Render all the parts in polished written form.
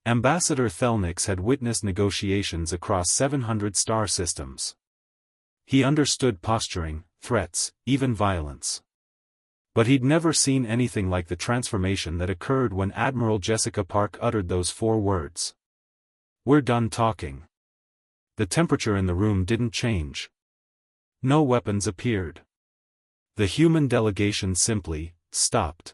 Ambassador Thelnix had witnessed negotiations across 700 star systems. He understood posturing, threats, even violence. But he'd never seen anything like the transformation that occurred when Admiral Jessica Park uttered those 4 words. "We're done talking." The temperature in the room didn't change. No weapons appeared. The human delegation simply stopped.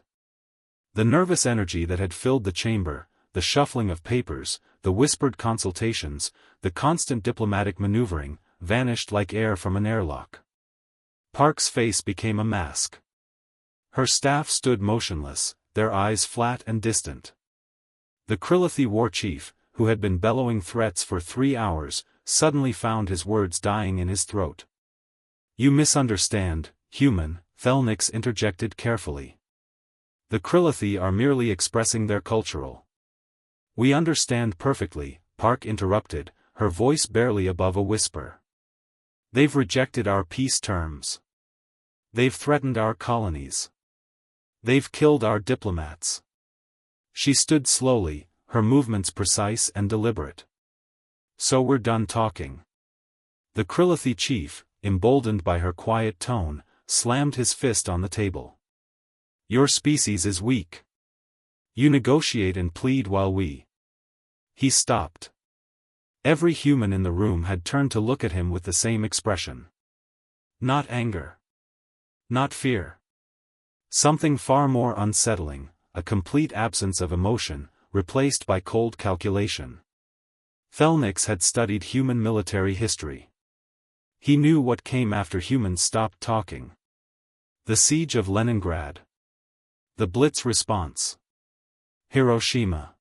The nervous energy that had filled the chamber, the shuffling of papers, the whispered consultations, the constant diplomatic maneuvering, vanished like air from an airlock. Park's face became a mask. Her staff stood motionless, their eyes flat and distant. The Krilithi war chief, who had been bellowing threats for 3 hours, suddenly found his words dying in his throat. "You misunderstand, human," Thelnix interjected carefully. "The Krilithi are merely expressing their cultural." "We understand perfectly," Park interrupted, her voice barely above a whisper. "They've rejected our peace terms. They've threatened our colonies. They've killed our diplomats." She stood slowly, her movements precise and deliberate. "So we're done talking." The Krilithi chief, emboldened by her quiet tone, slammed his fist on the table. "Your species is weak. You negotiate and plead while we—" He stopped. Every human in the room had turned to look at him with the same expression. Not anger. Not fear. Something far more unsettling, a complete absence of emotion, replaced by cold calculation. Thelnix had studied human military history. He knew what came after humans stopped talking. The siege of Leningrad. The Blitz response. Hiroshima.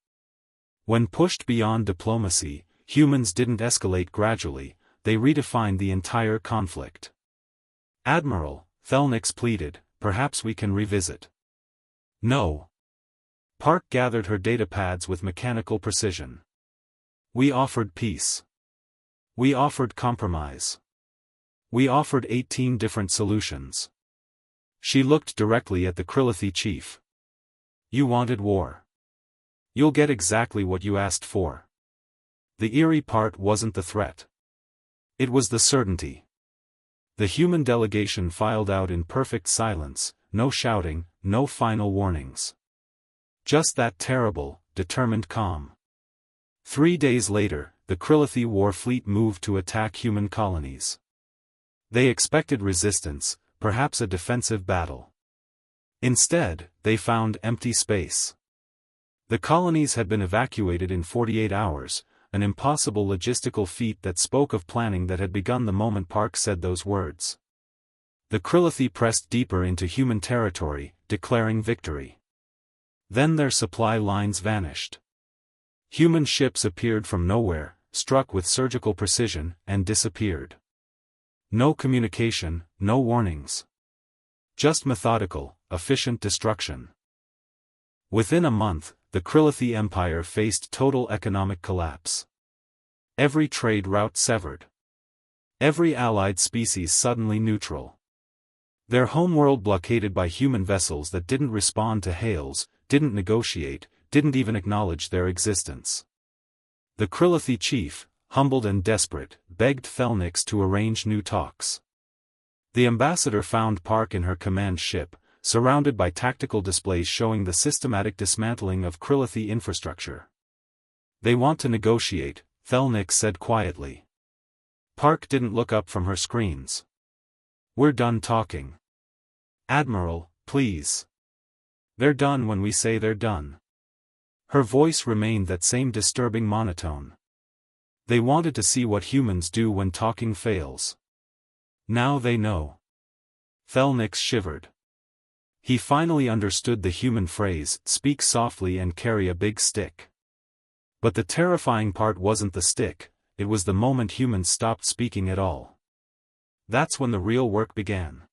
When pushed beyond diplomacy, humans didn't escalate gradually, they redefined the entire conflict. "Admiral," Thelnix pleaded, "perhaps we can revisit." "No." Park gathered her datapads with mechanical precision. "We offered peace. We offered compromise. We offered 18 different solutions." She looked directly at the Krilithi chief. "You wanted war. You'll get exactly what you asked for." The eerie part wasn't the threat. It was the certainty. The human delegation filed out in perfect silence, no shouting, no final warnings. Just that terrible, determined calm. 3 days later, the Krilithi war fleet moved to attack human colonies. They expected resistance, perhaps a defensive battle. Instead, they found empty space. The colonies had been evacuated in 48 hours, an impossible logistical feat that spoke of planning that had begun the moment Park said those words. The Krilithi pressed deeper into human territory, declaring victory. Then their supply lines vanished. Human ships appeared from nowhere, struck with surgical precision, and disappeared. No communication, no warnings. Just methodical, efficient destruction. Within a month, the Krilithi Empire faced total economic collapse. Every trade route severed. Every allied species suddenly neutral. Their homeworld blockaded by human vessels that didn't respond to hails, didn't negotiate, didn't even acknowledge their existence. The Krilithi chief, humbled and desperate, begged Thelnix to arrange new talks. The ambassador found Park in her command ship, surrounded by tactical displays showing the systematic dismantling of Krilithi infrastructure. "They want to negotiate," Thelnix said quietly. Park didn't look up from her screens. "We're done talking. Admiral, please. They're done when we say they're done." Her voice remained that same disturbing monotone. They wanted to see what humans do when talking fails. Now they know. Thelnix shivered. He finally understood the human phrase, "speak softly and carry a big stick." But the terrifying part wasn't the stick, it was the moment humans stopped speaking at all. That's when the real work began.